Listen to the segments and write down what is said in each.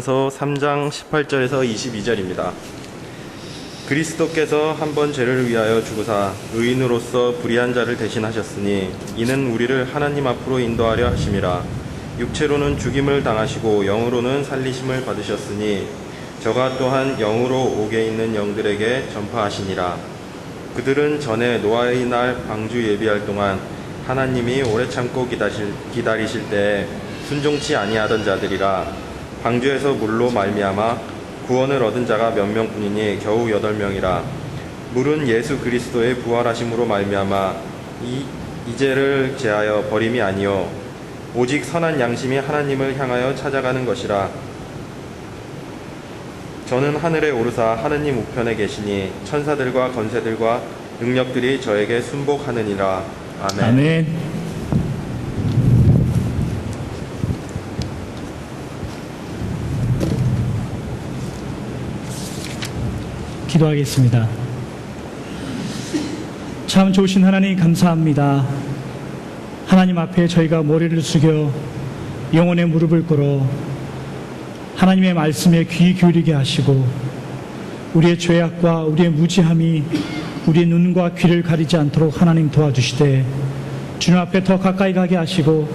서 3장 18절에서 22절입니다. 그리스도께서 한 번 죄를 위하여 죽으사 의인으로서 불의한 자를 대신하셨으니 이는 우리를 하나님 앞으로 인도하려 하심이라. 육체로는 죽임을 당하시고 영으로는 살리심을 받으셨으니 저가 또한 영으로 옥에 있는 영들에게 전파하시니라. 그들은 전에 노아의 날 방주 예비할 동안 하나님이 오래 참고 기다리실 때에 순종치 아니하던 자들이라. 방주에서 물로 말미암아 구원을 얻은 자가 몇 명뿐이니 겨우 8명이라. 물은 예수 그리스도의 부활하심으로 말미암아 이 죄를 제하여 버림이 아니요 오직 선한 양심이 하나님을 향하여 찾아가는 것이라. 저는 하늘에 오르사 하느님 우편에 계시니 천사들과 권세들과 능력들이 저에게 순복하느니라. 아멘. 아멘. 기도하겠습니다. 참 좋으신 하나님 감사합니다. 하나님 앞에 저희가 머리를 숙여 영혼의 무릎을 꿇어 하나님의 말씀에 귀 기울이게 하시고 우리의 죄악과 우리의 무지함이 우리의 눈과 귀를 가리지 않도록 하나님 도와주시되 주님 앞에 더 가까이 가게 하시고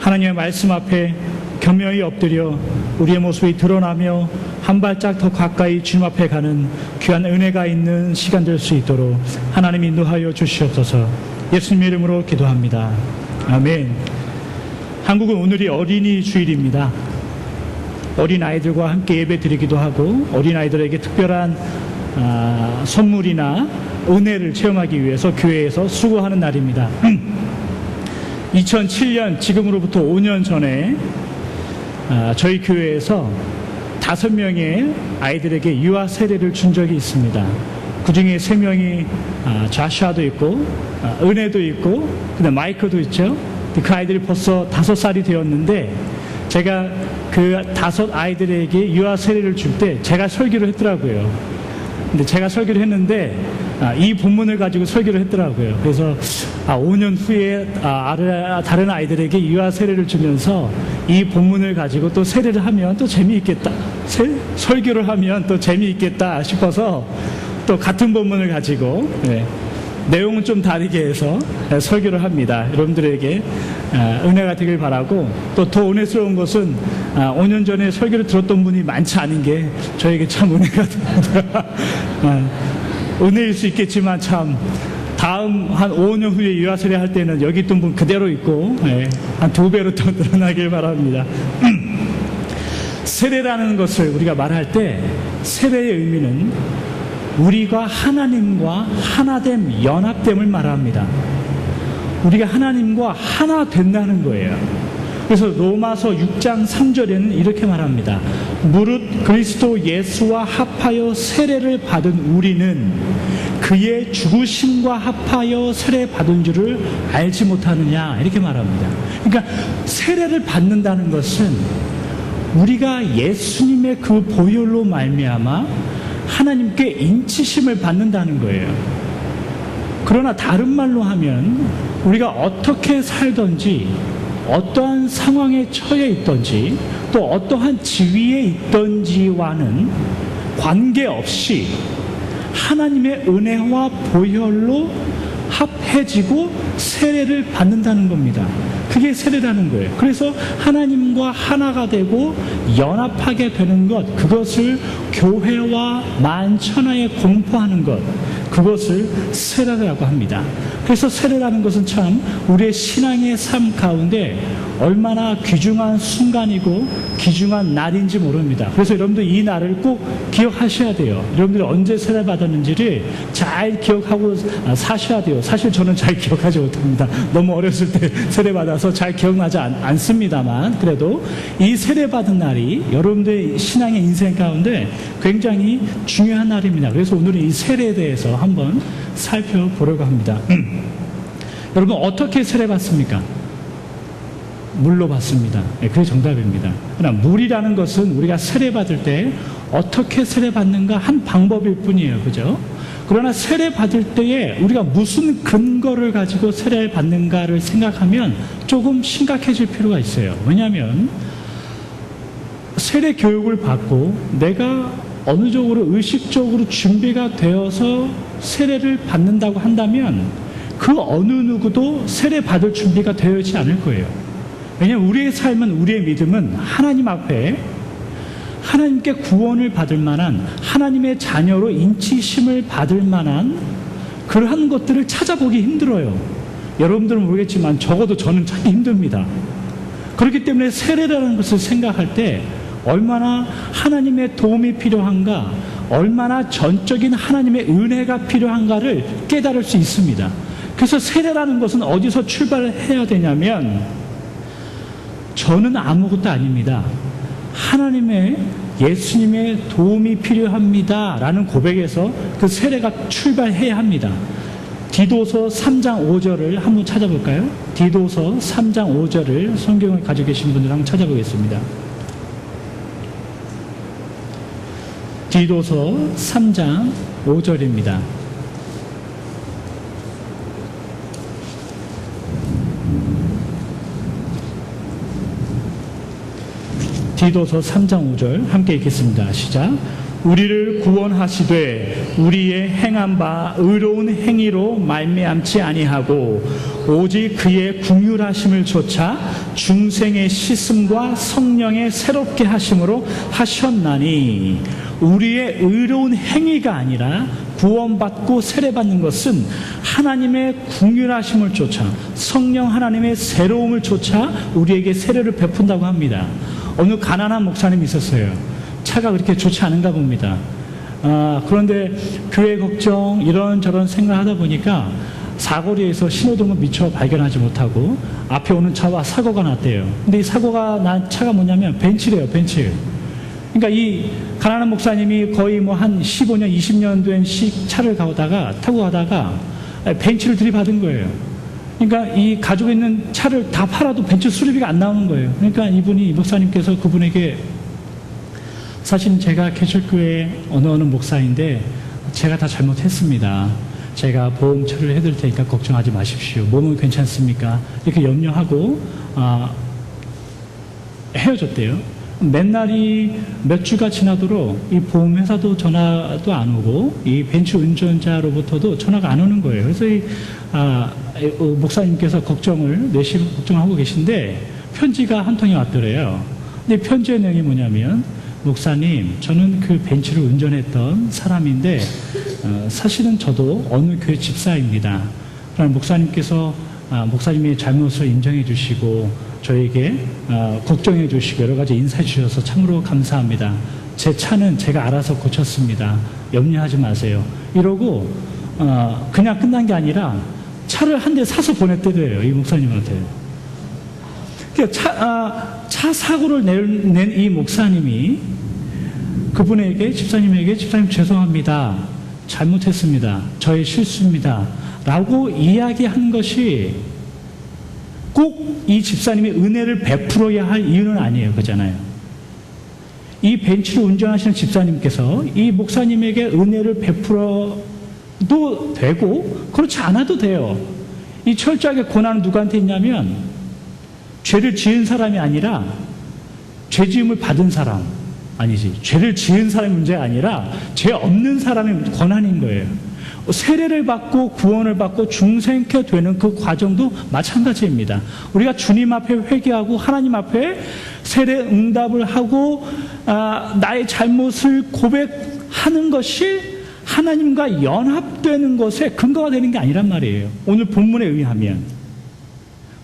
하나님의 말씀 앞에 겸허히 엎드려 우리의 모습이 드러나며 한 발짝 더 가까이 주님 앞에 가는 귀한 은혜가 있는 시간 될 수 있도록 하나님 인도하여 주시옵소서. 예수님의 이름으로 기도합니다. 아멘. 한국은 오늘이 어린이 주일입니다. 어린아이들과 함께 예배 드리기도 하고 어린아이들에게 특별한 선물이나 은혜를 체험하기 위해서 교회에서 수고하는 날입니다. 2007년 지금으로부터 5년 전에 저희 교회에서 5명의 아이들에게 유아 세례를 준 적이 있습니다. 그 중에 3명이 좌샤도 있고 은혜도 있고 근데 마이크도 있죠. 그 아이들이 벌써 5살이 되었는데 제가 그 5 아이들에게 유아 세례를 줄 때 제가 설교를 했더라고요. 근데 제가 설교를 했는데 이 본문을 가지고 설교를 했더라고요. 그래서 5년 후에 다른 아이들에게 유아 세례를 주면서 이 본문을 가지고 또 세례를 하면 또 재미있겠다. 설교를 하면 또 재미있겠다 싶어서 또 같은 본문을 가지고 내용은 좀 다르게 해서 설교를 합니다. 여러분들에게 은혜가 되길 바라고 또 더 은혜스러운 것은 5년 전에 설교를 들었던 분이 많지 않은 게 저에게 참 은혜가 됩니다. 은혜일 수 있겠지만 참 다음 한 5년 후에 유아세례 할 때는 여기 있던 분 그대로 있고 한 2배로 더 늘어나길 바랍니다. 세례라는 것을 우리가 말할 때 세례의 의미는 우리가 하나님과 하나됨, 연합됨을 말합니다. 우리가 하나님과 하나 된다는 거예요. 그래서 로마서 6장 3절에는 이렇게 말합니다. 무릇 그리스도 예수와 합하여 세례를 받은 우리는 그의 죽으심과 합하여 세례 받은 줄을 알지 못하느냐 이렇게 말합니다. 그러니까 세례를 받는다는 것은 우리가 예수님의 그 보혈로 말미암아 하나님께 인치심을 받는다는 거예요. 그러나 다른 말로 하면 우리가 어떻게 살든지 어떠한 상황에 처해 있든지 또 어떠한 지위에 있든지와는 관계없이 하나님의 은혜와 보혈로 합해지고 세례를 받는다는 겁니다. 그게 세례라는 거예요. 그래서 하나님과 하나가 되고 연합하게 되는 것, 그것을 교회와 만천하에 공포하는 것, 그것을 세례라고 합니다. 그래서 세례라는 것은 참 우리의 신앙의 삶 가운데 얼마나 귀중한 순간이고 귀중한 날인지 모릅니다. 그래서 여러분들 이 날을 꼭 기억하셔야 돼요. 여러분들이 언제 세례 받았는지를 잘 기억하고 사셔야 돼요. 사실 저는 잘 기억하지 못합니다. 너무 어렸을 때 세례 받아서 잘 기억나지 않습니다만 그래도 이 세례 받은 날이 여러분들의 신앙의 인생 가운데 굉장히 중요한 날입니다. 그래서 오늘은 이 세례에 대해서 한번 살펴보려고 합니다. 여러분 어떻게 세례 받습니까? 물로 받습니다. 그게 정답입니다. 그러나 물이라는 것은 우리가 세례받을 때 어떻게 세례받는가 한 방법일 뿐이에요. 그죠? 그러나 세례받을 때에 우리가 무슨 근거를 가지고 세례를 받는가를 생각하면 조금 심각해질 필요가 있어요. 왜냐하면 세례 교육을 받고 내가 어느 정도로 의식적으로 준비가 되어서 세례를 받는다고 한다면 그 어느 누구도 세례 받을 준비가 되어 있지 않을 거예요. 왜냐하면 우리의 삶은, 우리의 믿음은 하나님 앞에 하나님께 구원을 받을 만한, 하나님의 자녀로 인치심을 받을 만한 그러한 것들을 찾아보기 힘들어요. 여러분들은 모르겠지만 적어도 저는 찾기 힘듭니다. 그렇기 때문에 세례라는 것을 생각할 때 얼마나 하나님의 도움이 필요한가, 얼마나 전적인 하나님의 은혜가 필요한가를 깨달을 수 있습니다. 그래서 세례라는 것은 어디서 출발해야 되냐면, 저는 아무것도 아닙니다. 하나님의, 예수님의 도움이 필요합니다 라는 고백에서 그 세례가 출발해야 합니다. 디도서 3장 5절을 한번 찾아볼까요? 디도서 3장 5절을 성경을 가지고 계신 분들 한번 찾아보겠습니다. 디도서 3장 5절입니다. 디도서 3장 5절 함께 읽겠습니다. 시작. 우리를 구원하시되 우리의 행한 바 의로운 행위로 말미암지 아니하고 오직 그의 긍휼하심을 조차 중생의 씻음과 성령의 새롭게 하심으로 하셨나니, 우리의 의로운 행위가 아니라 구원받고 세례받는 것은 하나님의 긍휼하심을 쫓아, 성령 하나님의 새로움을 쫓아 우리에게 세례를 베푼다고 합니다. 어느 가난한 목사님이 있었어요. 차가 그렇게 좋지 않은가 봅니다. 그런데 교회 걱정 이런저런 생각하다 보니까 사거리에서 신호등을 미처 발견하지 못하고 앞에 오는 차와 사고가 났대요. 근데 이 사고가 난 차가 뭐냐면 벤츠래요, 벤츠. 그러니까 이 가난한 목사님이 거의 뭐 한 15년, 20년 된 차를 타고 가다가 벤츠를 들이받은 거예요. 그러니까 이 가지고 있는 차를 다 팔아도 벤츠 수리비가 안 나오는 거예요. 그러니까 이분이, 목사님께서 그분에게, 사실 제가 개척교회 어느 목사인데 제가 다 잘못했습니다. 제가 보험 처리를 해드릴 테니까 걱정하지 마십시오. 몸은 괜찮습니까? 이렇게 염려하고 헤어졌대요. 맨날이 몇 주가 지나도록 이 보험회사도 전화도 안 오고 이 벤츠 운전자로부터도 전화가 안 오는 거예요. 그래서 목사님께서 걱정하고 계신데 편지가 한 통이 왔더래요. 근데 편지의 내용이 뭐냐면, 목사님, 저는 그 벤츠를 운전했던 사람인데 사실은 저도 어느 교회 집사입니다. 그러나 목사님께서 목사님의 잘못을 인정해 주시고 저에게 걱정해 주시고 여러 가지 인사해 주셔서 참으로 감사합니다. 제 차는 제가 알아서 고쳤습니다. 염려하지 마세요. 이러고 그냥 끝난 게 아니라 차를 한 대 사서 보냈대요, 이 목사님한테. 그러니까 차 사고를 낸 이 목사님이 그분에게, 집사님 죄송합니다. 잘못했습니다. 저의 실수입니다. 라고 이야기한 것이 꼭 이 집사님의 은혜를 베풀어야 할 이유는 아니에요. 그잖아요. 이 벤츠를 운전하시는 집사님께서 이 목사님에게 은혜를 베풀어도 되고 그렇지 않아도 돼요. 이 철저하게 고난은 누구한테 있냐면, 죄를 지은 사람이 아니라 죄 지음을 받은 사람, 아니지, 죄를 지은 사람의 문제가 아니라 죄 없는 사람의 권한인 거예요. 세례를 받고 구원을 받고 중생케 되는 그 과정도 마찬가지입니다. 우리가 주님 앞에 회개하고 하나님 앞에 세례 응답을 하고 나의 잘못을 고백하는 것이 하나님과 연합되는 것에 근거가 되는 게 아니란 말이에요. 오늘 본문에 의하면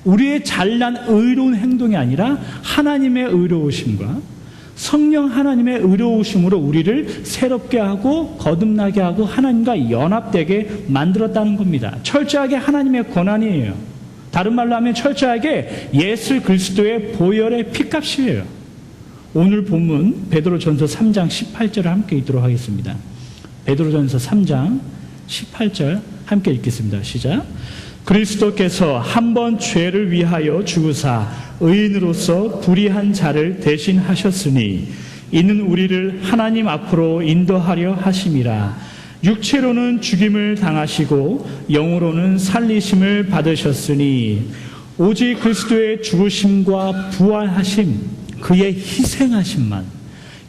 우리의 잘난 의로운 행동이 아니라 하나님의 의로우심과 성령 하나님의 의로우심으로 우리를 새롭게 하고 거듭나게 하고 하나님과 연합되게 만들었다는 겁니다. 철저하게 하나님의 권한이에요. 다른 말로 하면 철저하게 예수 그리스도의 보혈의 피값이에요. 오늘 본문 베드로전서 3장 18절을 함께 읽도록 하겠습니다. 베드로전서 3장 18절 함께 읽겠습니다. 시작. 그리스도께서 한 번 죄를 위하여 죽으사 의인으로서 불의한 자를 대신하셨으니 이는 우리를 하나님 앞으로 인도하려 하심이라. 육체로는 죽임을 당하시고 영으로는 살리심을 받으셨으니 오직 그리스도의 죽으심과 부활하심 그의 희생하심만,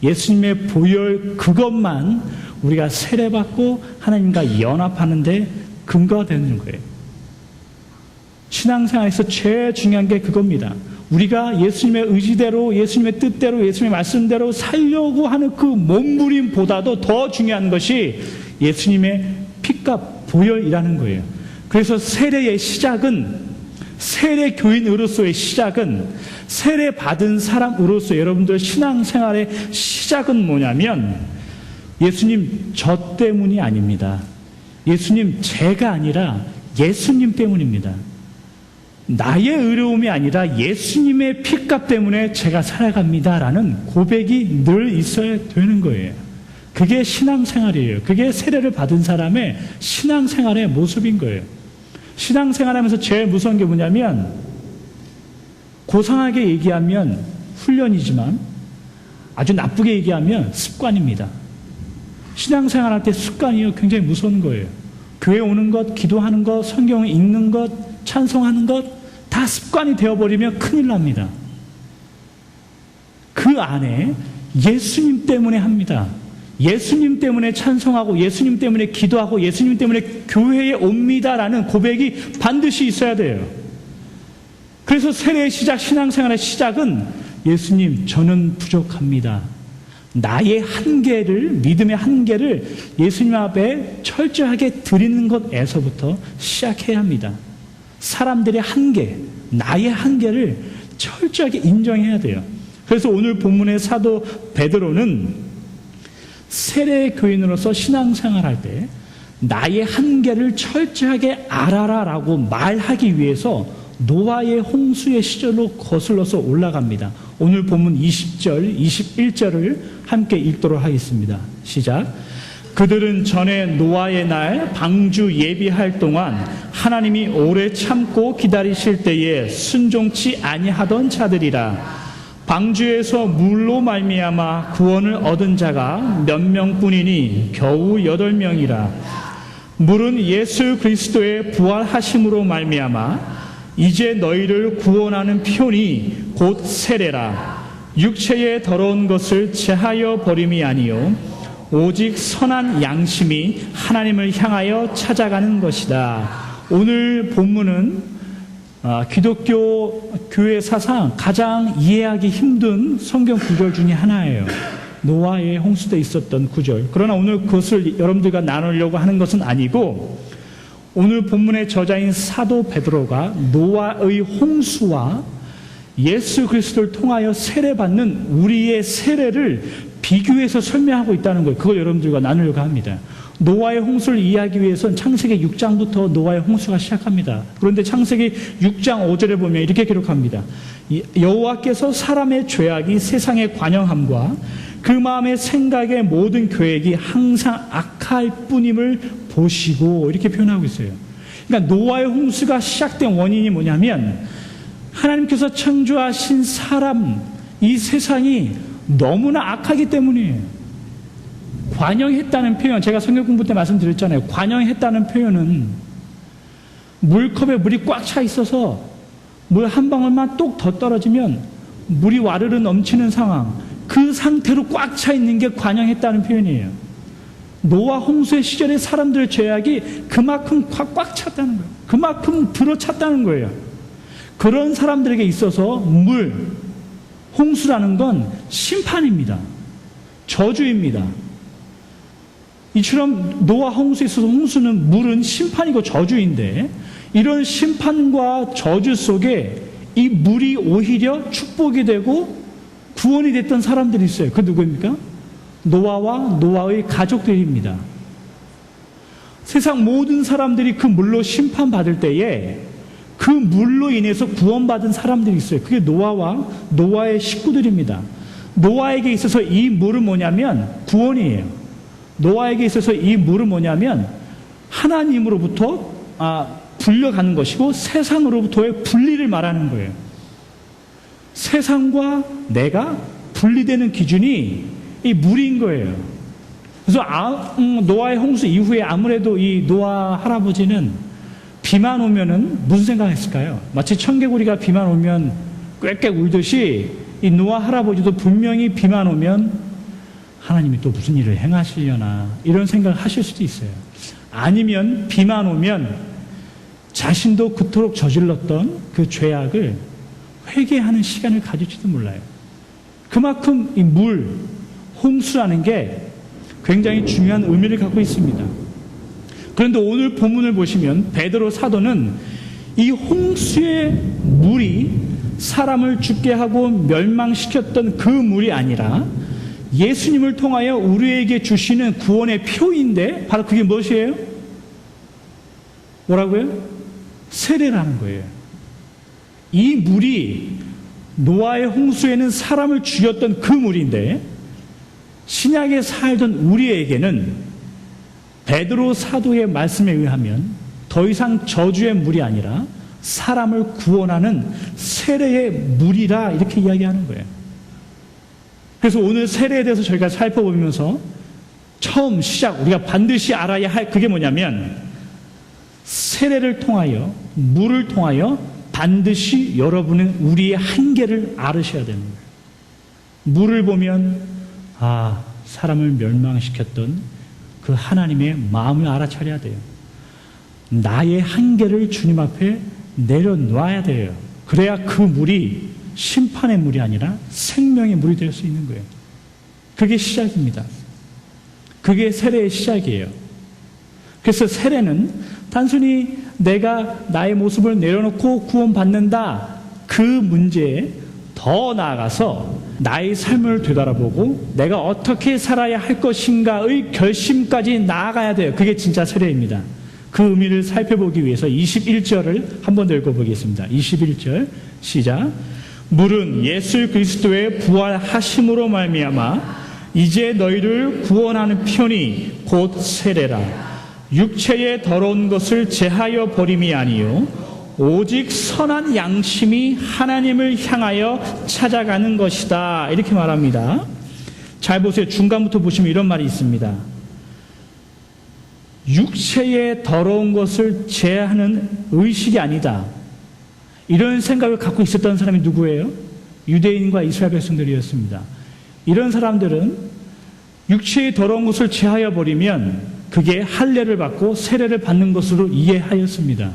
예수님의 보혈 그것만 우리가 세례받고 하나님과 연합하는데 근거가 되는 거예요. 신앙생활에서 제일 중요한 게 그겁니다. 우리가 예수님의 의지대로, 예수님의 뜻대로, 예수님의 말씀대로 살려고 하는 그 몸부림보다도 더 중요한 것이 예수님의 피값 보혈이라는 거예요. 그래서 세례의 시작은, 세례 교인으로서의 시작은, 세례 받은 사람으로서 여러분들 신앙생활의 시작은 뭐냐면 예수님 저 때문이 아닙니다. 예수님 제가 아니라 예수님 때문입니다. 나의 의로움이 아니라 예수님의 피값 때문에 제가 살아갑니다라는 고백이 늘 있어야 되는 거예요. 그게 신앙생활이에요. 그게 세례를 받은 사람의 신앙생활의 모습인 거예요. 신앙생활하면서 제일 무서운 게 뭐냐면, 고상하게 얘기하면 훈련이지만 아주 나쁘게 얘기하면 습관입니다. 신앙생활할 때 습관이요 굉장히 무서운 거예요. 교회 오는 것, 기도하는 것, 성경 읽는 것, 찬송하는 것 다 습관이 되어버리면 큰일 납니다. 그 안에 예수님 때문에 합니다. 예수님 때문에 찬송하고 예수님 때문에 기도하고 예수님 때문에 교회에 옵니다라는 고백이 반드시 있어야 돼요. 그래서 세례의 시작, 신앙생활의 시작은 예수님 저는 부족합니다. 나의 한계를, 믿음의 한계를 예수님 앞에 철저하게 드리는 것에서부터 시작해야 합니다. 사람들의 한계, 나의 한계를 철저하게 인정해야 돼요. 그래서 오늘 본문의 사도 베드로는 세례 교인으로서 신앙생활할 때 나의 한계를 철저하게 알아라라고 말하기 위해서 노아의 홍수의 시절로 거슬러서 올라갑니다. 오늘 본문 20절, 21절을 함께 읽도록 하겠습니다. 시작. 그들은 전에 노아의 날 방주 예비할 동안 하나님이 오래 참고 기다리실 때에 순종치 아니하던 자들이라. 방주에서 물로 말미암아 구원을 얻은 자가 몇 명뿐이니 겨우 8명이라. 물은 예수 그리스도의 부활하심으로 말미암아 이제 너희를 구원하는 표니 곧 세례라. 육체의 더러운 것을 제하여 버림이 아니요 오직 선한 양심이 하나님을 향하여 찾아가는 것이다. 오늘 본문은 기독교 교회 사상 가장 이해하기 힘든 성경 구절 중에 하나예요. 노아의 홍수 때 있었던 구절. 그러나 오늘 그것을 여러분들과 나누려고 하는 것은 아니고, 오늘 본문의 저자인 사도 베드로가 노아의 홍수와 예수 그리스도를 통하여 세례받는 우리의 세례를 비교해서 설명하고 있다는 거예요. 그걸 여러분들과 나누려고 합니다. 노아의 홍수를 이해하기 위해서는 창세기 6장부터 노아의 홍수가 시작합니다. 그런데 창세기 6장 5절에 보면 이렇게 기록합니다. 여호와께서 사람의 죄악이 세상에 관영함과 그 마음의 생각의 모든 계획이 항상 악할 뿐임을 보시고, 이렇게 표현하고 있어요. 그러니까 노아의 홍수가 시작된 원인이 뭐냐면 하나님께서 창조하신 사람, 이 세상이 너무나 악하기 때문이에요. 관영했다는 표현, 제가 성경 공부 때 말씀드렸잖아요. 관영했다는 표현은 물컵에 물이 꽉 차 있어서 물 한 방울만 똑 더 떨어지면 물이 와르르 넘치는 상황, 그 상태로 꽉 차 있는 게 관영했다는 표현이에요. 노아 홍수의 시절에 사람들의 죄악이 그만큼 꽉 찼다는 거예요. 그만큼 들어찼다는 거예요. 그런 사람들에게 있어서 물, 홍수라는 건 심판입니다. 저주입니다. 이처럼 노아 홍수에 있어서 홍수는, 물은 심판이고 저주인데, 이런 심판과 저주 속에 이 물이 오히려 축복이 되고 구원이 됐던 사람들이 있어요. 그 누구입니까? 노아와 노아의 가족들입니다. 세상 모든 사람들이 그 물로 심판받을 때에 그 물로 인해서 구원받은 사람들이 있어요. 그게 노아와 노아의 식구들입니다. 노아에게 있어서 이 물은 뭐냐면 구원이에요. 노아에게 있어서 이 물은 뭐냐면 하나님으로부터 불려가는 것이고 세상으로부터의 분리를 말하는 거예요. 세상과 내가 분리되는 기준이 이 물인 거예요. 그래서 노아의 홍수 이후에 아무래도 이 노아 할아버지는 비만 오면은 무슨 생각했을까요? 마치 청개구리가 비만 오면 꽥꽥 울듯이 이 노아 할아버지도 분명히 비만 오면 하나님이 또 무슨 일을 행하시려나 이런 생각을 하실 수도 있어요. 아니면 비만 오면 자신도 그토록 저질렀던 그 죄악을 회개하는 시간을 가질지도 몰라요. 그만큼 이 물, 홍수라는 게 굉장히 중요한 의미를 갖고 있습니다. 그런데 오늘 본문을 보시면 베드로 사도는 이 홍수의 물이 사람을 죽게 하고 멸망시켰던 그 물이 아니라 예수님을 통하여 우리에게 주시는 구원의 표인데 바로 그게 무엇이에요? 뭐라고요? 세례라는 거예요. 이 물이 노아의 홍수에는 사람을 죽였던 그 물인데 신약에 살던 우리에게는 베드로 사도의 말씀에 의하면 더 이상 저주의 물이 아니라 사람을 구원하는 세례의 물이라 이렇게 이야기하는 거예요. 그래서 오늘 세례에 대해서 저희가 살펴보면서 처음 시작 우리가 반드시 알아야 할 그게 뭐냐면 세례를 통하여 물을 통하여 반드시 여러분은 우리의 한계를 알으셔야 되는 거예요. 물을 보면 사람을 멸망시켰던 그 하나님의 마음을 알아차려야 돼요. 나의 한계를 주님 앞에 내려놔야 돼요. 그래야 그 물이 심판의 물이 아니라 생명의 물이 될 수 있는 거예요. 그게 시작입니다. 그게 세례의 시작이에요. 그래서 세례는 단순히 내가 나의 모습을 내려놓고 구원받는다 그 문제에 더 나아가서 나의 삶을 되돌아보고 내가 어떻게 살아야 할 것인가의 결심까지 나아가야 돼요. 그게 진짜 세례입니다. 그 의미를 살펴보기 위해서 21절을 한번 더 읽어보겠습니다. 21절 시작. 물은 예수 그리스도의 부활하심으로 말미암아 이제 너희를 구원하는 편이 곧 세례라. 육체의 더러운 것을 제하여 버림이 아니요 오직 선한 양심이 하나님을 향하여 찾아가는 것이다. 이렇게 말합니다. 잘 보세요. 중간부터 보시면 이런 말이 있습니다. 육체의 더러운 것을 제하는 의식이 아니다. 이런 생각을 갖고 있었던 사람이 누구예요? 유대인과 이스라엘 백성들이었습니다. 이런 사람들은 육체의 더러운 것을 제하여 버리면 그게 할례를 받고 세례를 받는 것으로 이해하였습니다.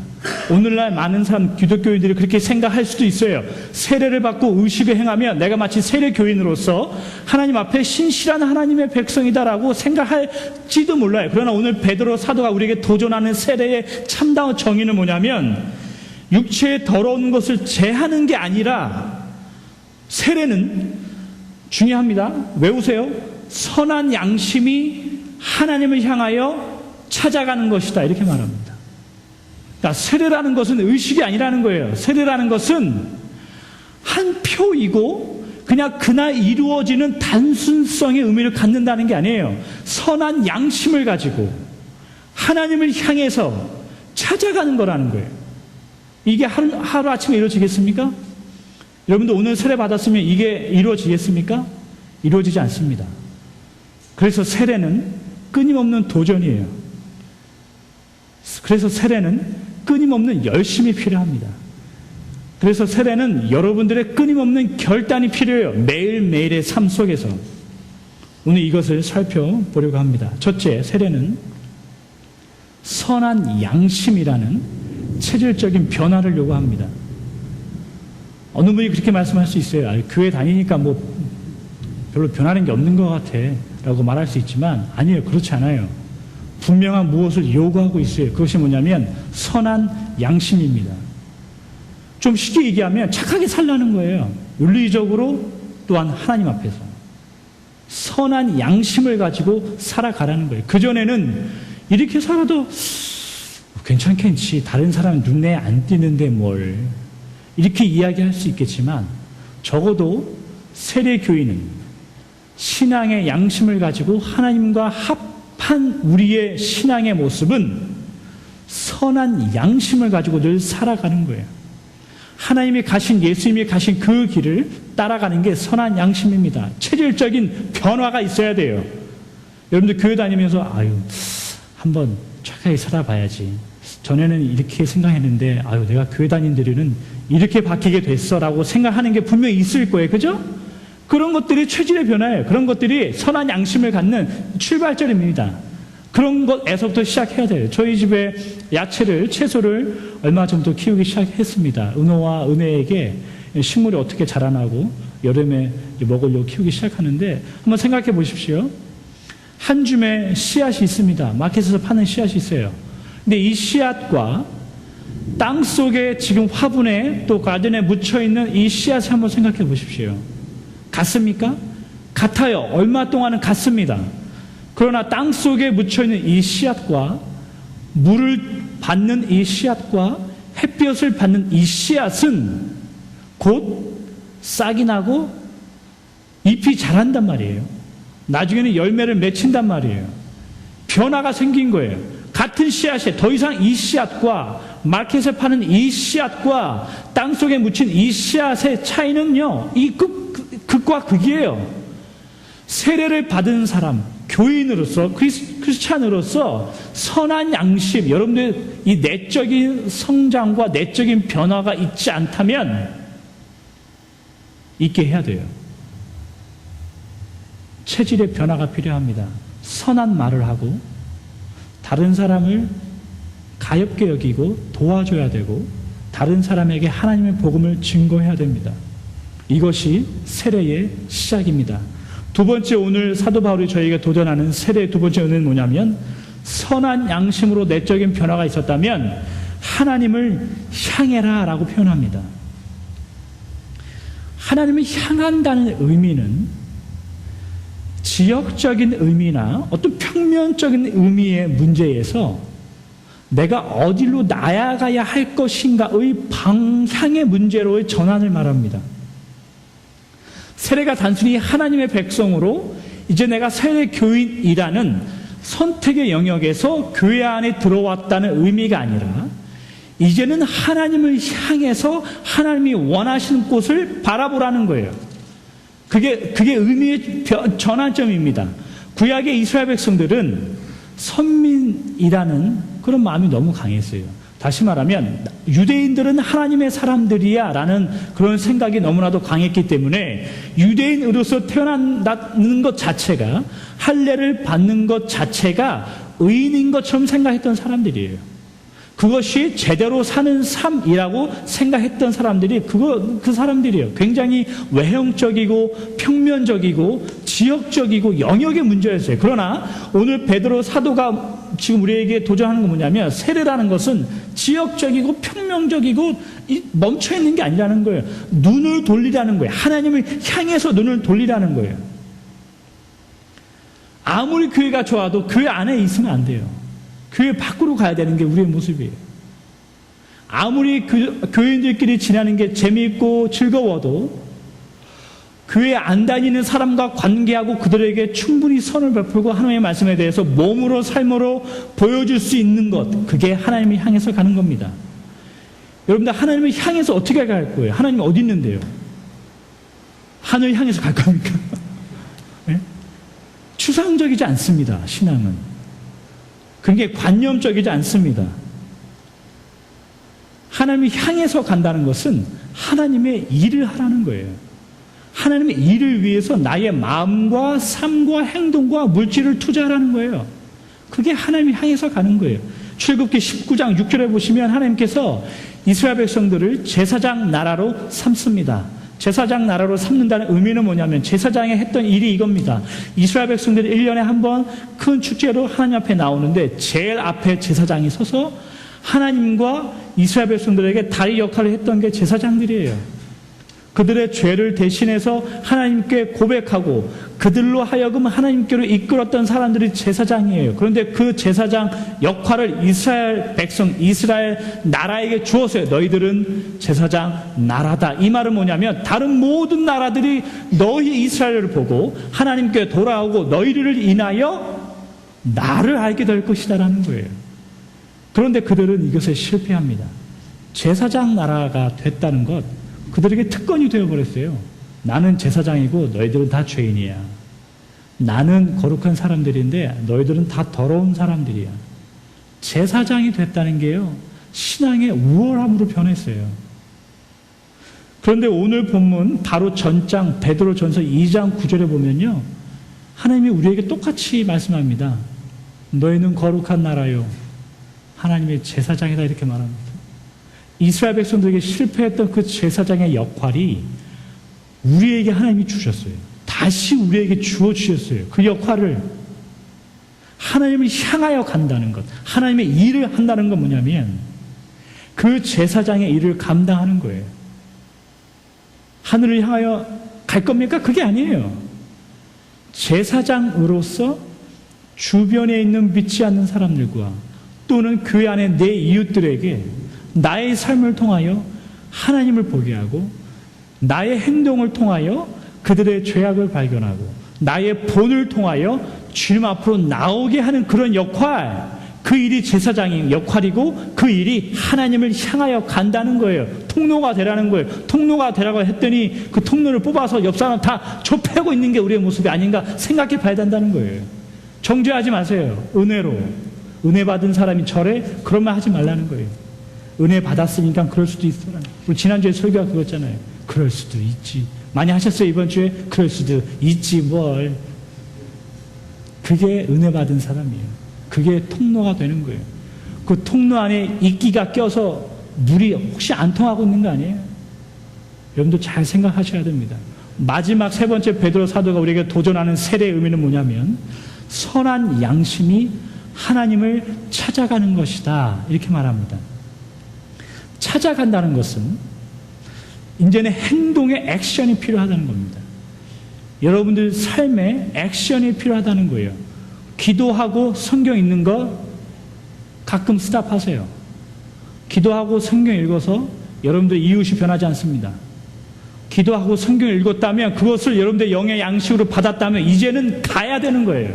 오늘날 많은 사람, 기독교인들이 그렇게 생각할 수도 있어요. 세례를 받고 의식을 행하면 내가 마치 세례교인으로서 하나님 앞에 신실한 하나님의 백성이다라고 생각할지도 몰라요. 그러나 오늘 베드로 사도가 우리에게 도전하는 세례의 참다운 정의는 뭐냐면 육체의 더러운 것을 제하는 게 아니라 세례는 중요합니다. 외우세요. 선한 양심이 하나님을 향하여 찾아가는 것이다. 이렇게 말합니다. 그러니까 세례라는 것은 의식이 아니라는 거예요. 세례라는 것은 한 표이고 그냥 그날 이루어지는 단순성의 의미를 갖는다는 게 아니에요. 선한 양심을 가지고 하나님을 향해서 찾아가는 거라는 거예요. 이게 하루아침에 이루어지겠습니까? 여러분도 오늘 세례 받았으면 이게 이루어지겠습니까? 이루어지지 않습니다. 그래서 세례는 끊임없는 도전이에요. 그래서 세례는 끊임없는 열심이 필요합니다. 그래서 세례는 여러분들의 끊임없는 결단이 필요해요. 매일매일의 삶 속에서. 오늘 이것을 살펴보려고 합니다. 첫째, 세례는 선한 양심이라는 체질적인 변화를 요구합니다. 어느 분이 그렇게 말씀할 수 있어요. 교회 다니니까 별로 변하는 게 없는 것 같아 라고 말할 수 있지만 아니에요. 그렇지 않아요. 분명한 무엇을 요구하고 있어요. 그것이 뭐냐면 선한 양심입니다. 좀 쉽게 얘기하면 착하게 살라는 거예요. 윤리적으로 또한 하나님 앞에서 선한 양심을 가지고 살아가라는 거예요. 그전에는 이렇게 살아도 괜찮겠지, 다른 사람 눈에 안 띄는데 뭘, 이렇게 이야기할 수 있겠지만 적어도 세례교인은 신앙의 양심을 가지고 하나님과 합한 우리의 신앙의 모습은 선한 양심을 가지고 늘 살아가는 거예요. 하나님이 가신, 예수님이 가신 그 길을 따라가는 게 선한 양심입니다. 체질적인 변화가 있어야 돼요. 여러분들 교회 다니면서 한번 착하게 살아봐야지, 전에는 이렇게 생각했는데 아유 내가 교회 다닌 뒤로는 이렇게 바뀌게 됐어라고 생각하는 게 분명히 있을 거예요. 그죠? 그런 것들이 체질의 변화예요. 그런 것들이 선한 양심을 갖는 출발점입니다. 그런 것에서부터 시작해야 돼요. 저희 집에 야채를, 채소를 얼마 전부터 키우기 시작했습니다. 은호와 은혜에게 식물이 어떻게 자라나고 여름에 먹으려고 키우기 시작하는데 한번 생각해 보십시오. 한 줌에 씨앗이 있습니다. 마켓에서 파는 씨앗이 있어요. 근데 이 씨앗과 땅 속에 지금 화분에 또 가든에 묻혀있는 이 씨앗을 한번 생각해 보십시오. 같습니까? 같아요. 얼마 동안은 같습니다. 그러나 땅 속에 묻혀있는 이 씨앗과 물을 받는 이 씨앗과 햇볕을 받는 이 씨앗은 곧 싹이 나고 잎이 자란단 말이에요. 나중에는 열매를 맺힌단 말이에요. 변화가 생긴 거예요. 같은 씨앗에 더 이상 이 씨앗과 마켓에 파는 이 씨앗과 땅 속에 묻힌 이 씨앗의 차이는요, 이 극과 극이에요. 세례를 받은 사람, 교인으로서, 크리스찬으로서 선한 양심, 여러분들 이 내적인 성장과 내적인 변화가 있지 않다면 있게 해야 돼요. 체질의 변화가 필요합니다. 선한 말을 하고 다른 사람을 가엽게 여기고 도와줘야 되고 다른 사람에게 하나님의 복음을 증거해야 됩니다. 이것이 세례의 시작입니다. 두 번째, 오늘 사도 바울이 저희에게 도전하는 세례의 두 번째 은혜는 뭐냐면 선한 양심으로 내적인 변화가 있었다면 하나님을 향해라 라고 표현합니다. 하나님을 향한다는 의미는 지역적인 의미나 어떤 평면적인 의미의 문제에서 내가 어디로 나아가야 할 것인가의 방향의 문제로의 전환을 말합니다. 세례가 단순히 하나님의 백성으로 이제 내가 세례 교인이라는 선택의 영역에서 교회 안에 들어왔다는 의미가 아니라 이제는 하나님을 향해서 하나님이 원하시는 곳을 바라보라는 거예요. 그게 의미의 전환점입니다. 구약의 이스라엘 백성들은 선민이라는 그런 마음이 너무 강했어요. 다시 말하면 유대인들은 하나님의 사람들이야 라는 그런 생각이 너무나도 강했기 때문에 유대인으로서 태어난다는 것 자체가, 할례를 받는 것 자체가 의인인 것처럼 생각했던 사람들이에요. 그것이 제대로 사는 삶이라고 생각했던 사람들이 그 사람들이에요. 굉장히 외형적이고 평면적이고 지역적이고 영역의 문제였어요. 그러나 오늘 베드로 사도가 지금 우리에게 도전하는 건 뭐냐면 세례라는 것은 지역적이고 평면적이고 멈춰있는 게 아니라는 거예요. 눈을 돌리라는 거예요. 하나님을 향해서 눈을 돌리라는 거예요. 아무리 교회가 좋아도 교회 안에 있으면 안 돼요. 교회 밖으로 가야 되는 게 우리의 모습이에요. 아무리 교인들끼리 지내는 게 재미있고 즐거워도 교회 안 다니는 사람과 관계하고 그들에게 충분히 선을 베풀고 하나님의 말씀에 대해서 몸으로 삶으로 보여줄 수 있는 것, 그게 하나님을 향해서 가는 겁니다. 여러분들 하나님을 향해서 어떻게 갈 거예요? 하나님 어디 있는데요? 하늘 향해서 갈 겁니까? 네? 추상적이지 않습니다. 신앙은. 그게 관념적이지 않습니다. 하나님을 향해서 간다는 것은 하나님의 일을 하라는 거예요. 하나님의 일을 위해서 나의 마음과 삶과 행동과 물질을 투자하라는 거예요. 그게 하나님을 향해서 가는 거예요. 출애굽기 19장 6절에 보시면 하나님께서 이스라엘 백성들을 제사장 나라로 삼습니다. 제사장 나라로 삼는다는 의미는 뭐냐면 제사장이 했던 일이 이겁니다. 이스라엘 백성들이 1년에 한 번 큰 축제로 하나님 앞에 나오는데 제일 앞에 제사장이 서서 하나님과 이스라엘 백성들에게 다리 역할을 했던 게 제사장들이에요. 그들의 죄를 대신해서 하나님께 고백하고 그들로 하여금 하나님께로 이끌었던 사람들이 제사장이에요. 그런데 그 제사장 역할을 이스라엘 백성, 이스라엘 나라에게 주었어요. 너희들은 제사장 나라다. 이 말은 뭐냐면 다른 모든 나라들이 너희 이스라엘을 보고 하나님께 돌아오고 너희를 인하여 나를 알게 될 것이다라는 거예요. 그런데 그들은 이것에 실패합니다. 제사장 나라가 됐다는 것, 그들에게 특권이 되어버렸어요. 나는 제사장이고 너희들은 다 죄인이야. 나는 거룩한 사람들인데 너희들은 다 더러운 사람들이야. 제사장이 됐다는 게요, 신앙의 우월함으로 변했어요. 그런데 오늘 본문 바로 전장 베드로전서 2장 9절에 보면요, 하나님이 우리에게 똑같이 말씀합니다. 너희는 거룩한 나라요, 하나님의 제사장이다, 이렇게 말합니다. 이스라엘 백성들에게 실패했던 그 제사장의 역할이 우리에게 하나님이 주셨어요. 다시 우리에게 주어주셨어요. 그 역할을 하나님을 향하여 간다는 것, 하나님의 일을 한다는 건 뭐냐면 그 제사장의 일을 감당하는 거예요. 하늘을 향하여 갈 겁니까? 그게 아니에요. 제사장으로서 주변에 있는 믿지 않는 사람들과 또는 그 안에 내 이웃들에게 나의 삶을 통하여 하나님을 보게 하고, 나의 행동을 통하여 그들의 죄악을 발견하고, 나의 본을 통하여 주님 앞으로 나오게 하는 그런 역할, 그 일이 제사장의 역할이고 그 일이 하나님을 향하여 간다는 거예요. 통로가 되라는 거예요. 통로가 되라고 했더니 그 통로를 뽑아서 옆 사람 다 좁혀고 있는 게 우리의 모습이 아닌가 생각해 봐야 된다는 거예요. 정죄하지 마세요. 은혜로. 은혜 받은 사람이 저래? 그런 말 하지 말라는 거예요. 은혜 받았으니까 그럴 수도 있어라. 우리 지난주에 설교가 그거였잖아요. 그럴 수도 있지. 많이 하셨어요, 이번 주에? 그럴 수도 있지, 뭘. 그게 은혜 받은 사람이에요. 그게 통로가 되는 거예요. 그 통로 안에 이끼가 껴서 물이 혹시 안 통하고 있는 거 아니에요? 여러분도 잘 생각하셔야 됩니다. 마지막 세 번째 베드로 사도가 우리에게 도전하는 세례의 의미는 뭐냐면 선한 양심이 하나님을 찾아가는 것이다, 이렇게 말합니다. 찾아간다는 것은 이제는 행동의 액션이 필요하다는 겁니다. 여러분들 삶에 액션이 필요하다는 거예요. 기도하고 성경 읽는 거 가끔 스탑하세요. 기도하고 성경 읽어서 여러분들 이웃이 변하지 않습니다. 기도하고 성경 읽었다면 그것을 여러분들 영의 양식으로 받았다면 이제는 가야 되는 거예요.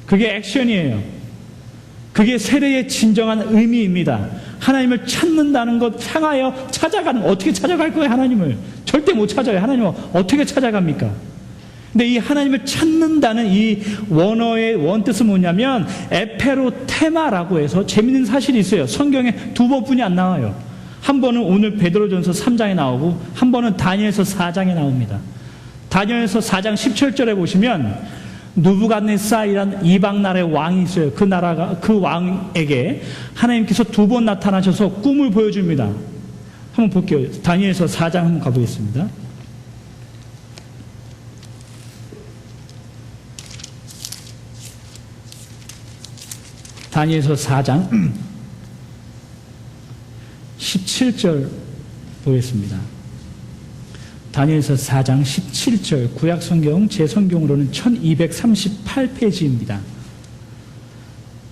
그게 액션이에요. 그게 세례의 진정한 의미입니다. 하나님을 찾는다는 것, 향하여 찾아가는, 어떻게 찾아갈 거예요, 하나님을? 절대 못 찾아요. 하나님을 어떻게 찾아갑니까? 근데 이 하나님을 찾는다는 이 원어의 원뜻은 뭐냐면 에페로테마라고 해서 재밌는 사실이 있어요. 성경에 두 번뿐이 안 나와요. 한 번은 오늘 베드로전서 3장에 나오고 한 번은 다니엘서 4장에 나옵니다. 다니엘서 4장 17절에 보시면 누부갓네살이란 이방 나라의 왕이 있어요. 그 나라가, 그 왕에게 하나님께서 두 번 나타나셔서 꿈을 보여줍니다. 한번 볼게요. 다니엘서 4장 한번 가보겠습니다. 다니엘서 4장 17절 보겠습니다. 다니엘서 4장 17절, 구약성경 제 성경으로는 1238페이지입니다.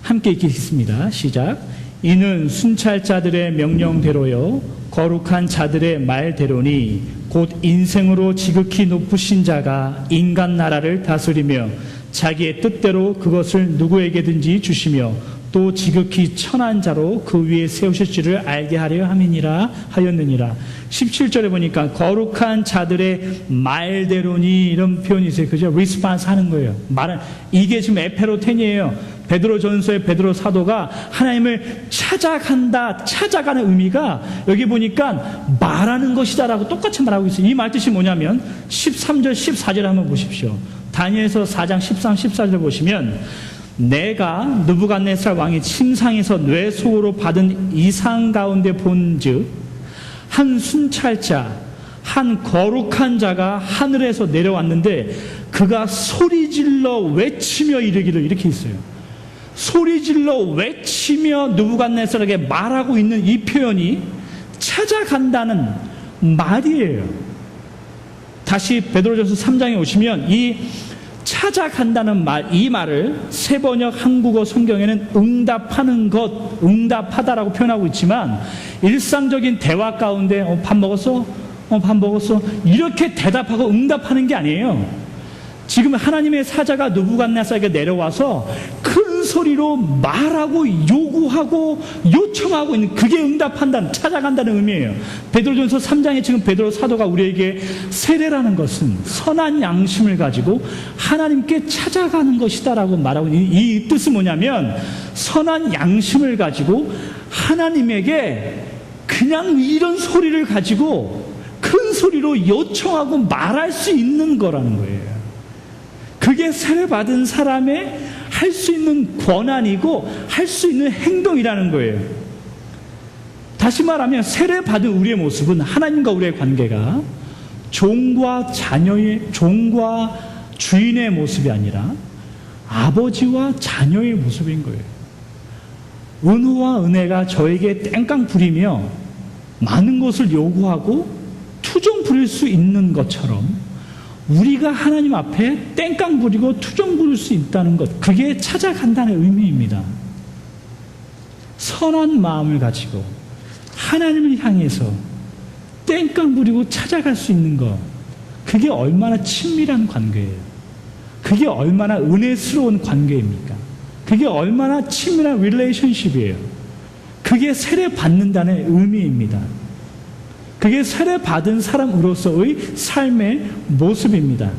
함께 읽겠습니다. 시작. 이는 순찰자들의 명령대로요 거룩한 자들의 말대로니 곧 인생으로 지극히 높으신 자가 인간 나라를 다스리며 자기의 뜻대로 그것을 누구에게든지 주시며 또 지극히 천한 자로 그 위에 세우실지를 알게 하려 함이니라 하였느니라. 17절에 보니까 거룩한 자들의 말대로니 이런 표현이 있어요. 그죠? 리스판스 하는 거예요. 말은 이게 지금 에페로텐이에요. 베드로전서의 베드로 사도가 하나님을 찾아간다, 찾아가는 의미가 여기 보니까 말하는 것이다라고 똑같이 말하고 있어요. 이 말 뜻이 뭐냐면 13절, 14절 한번 보십시오. 다니엘서 4장 13, 14절 보시면 내가 느부갓네살 왕이 침상에서 뇌 속으로 받은 이상 가운데 본즉 한 순찰자, 한 거룩한 자가 하늘에서 내려왔는데 그가 소리질러 외치며 이르기를, 이렇게 있어요. 소리질러 외치며 느부갓네살에게 말하고 있는 이 표현이 찾아간다는 말이에요. 다시 베드로전서 3장에 오시면 이 찾아간다는 말, 이 말을 세번역 한국어 성경에는 응답하는 것, 응답하다라고 표현하고 있지만 일상적인 대화 가운데 밥 먹었어? 밥 먹었어? 이렇게 대답하고 응답하는 게 아니에요. 지금 하나님의 사자가 느부갓네살에게 내려와서 큰 소리로 말하고 요구하고 요청하고 있는, 그게 응답한다는, 찾아간다는 의미예요. 베드로전서 3장에 지금 베드로 사도가 우리에게 세례라는 것은 선한 양심을 가지고 하나님께 찾아가는 것이다라고 말하고 있는, 이 뜻은 뭐냐면 선한 양심을 가지고 하나님에게 그냥 이런 소리를 가지고 큰 소리로 요청하고 말할 수 있는 거라는 거예요. 그게 세례받은 사람의 할 수 있는 권한이고 할 수 있는 행동이라는 거예요. 다시 말하면 세례받은 우리의 모습은 하나님과 우리의 관계가 종과 주인의 모습이 아니라 아버지와 자녀의 모습인 거예요. 은혜와 은혜가 저에게 땡깡 부리며 많은 것을 요구하고 투정 부릴 수 있는 것처럼 우리가 하나님 앞에 땡깡 부리고 투정 부릴 수 있다는 것, 그게 찾아간다는 의미입니다. 선한 마음을 가지고 하나님을 향해서 땡깡 부리고 찾아갈 수 있는 것, 그게 얼마나 친밀한 관계예요. 그게 얼마나 은혜스러운 관계입니까? 그게 얼마나 친밀한 릴레이션십이에요. 그게 세례받는다는 의미입니다. 그게 세례받은 사람으로서의 삶의 모습입니다.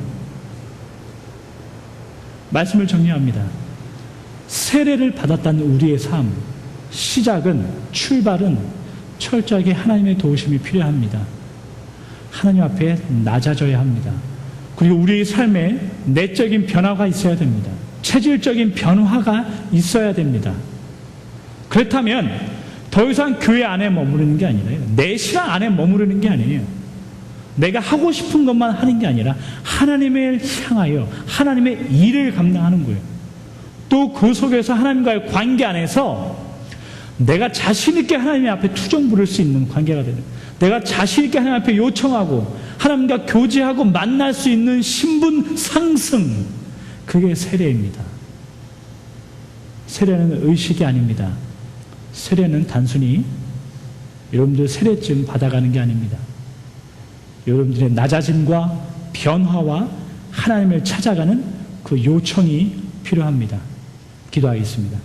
말씀을 정리합니다. 세례를 받았다는 우리의 삶, 시작은, 출발은 철저하게 하나님의 도우심이 필요합니다. 하나님 앞에 낮아져야 합니다. 그리고 우리의 삶에 내적인 변화가 있어야 됩니다. 체질적인 변화가 있어야 됩니다. 그렇다면 더 이상 교회 안에 머무르는 게 아니라요, 내 신앙 안에 머무르는 게 아니에요. 내가 하고 싶은 것만 하는 게 아니라 하나님을 향하여 하나님의 일을 감당하는 거예요. 또 그 속에서 하나님과의 관계 안에서 내가 자신 있게 하나님 앞에 투정 부를 수 있는 관계가 되는, 내가 자신 있게 하나님 앞에 요청하고 하나님과 교제하고 만날 수 있는 신분 상승, 그게 세례입니다. 세례는 의식이 아닙니다. 세례는 단순히 여러분들 세례증 받아가는 게 아닙니다. 여러분들의 낮아짐과 변화와 하나님을 찾아가는 그 요청이 필요합니다. 기도하겠습니다.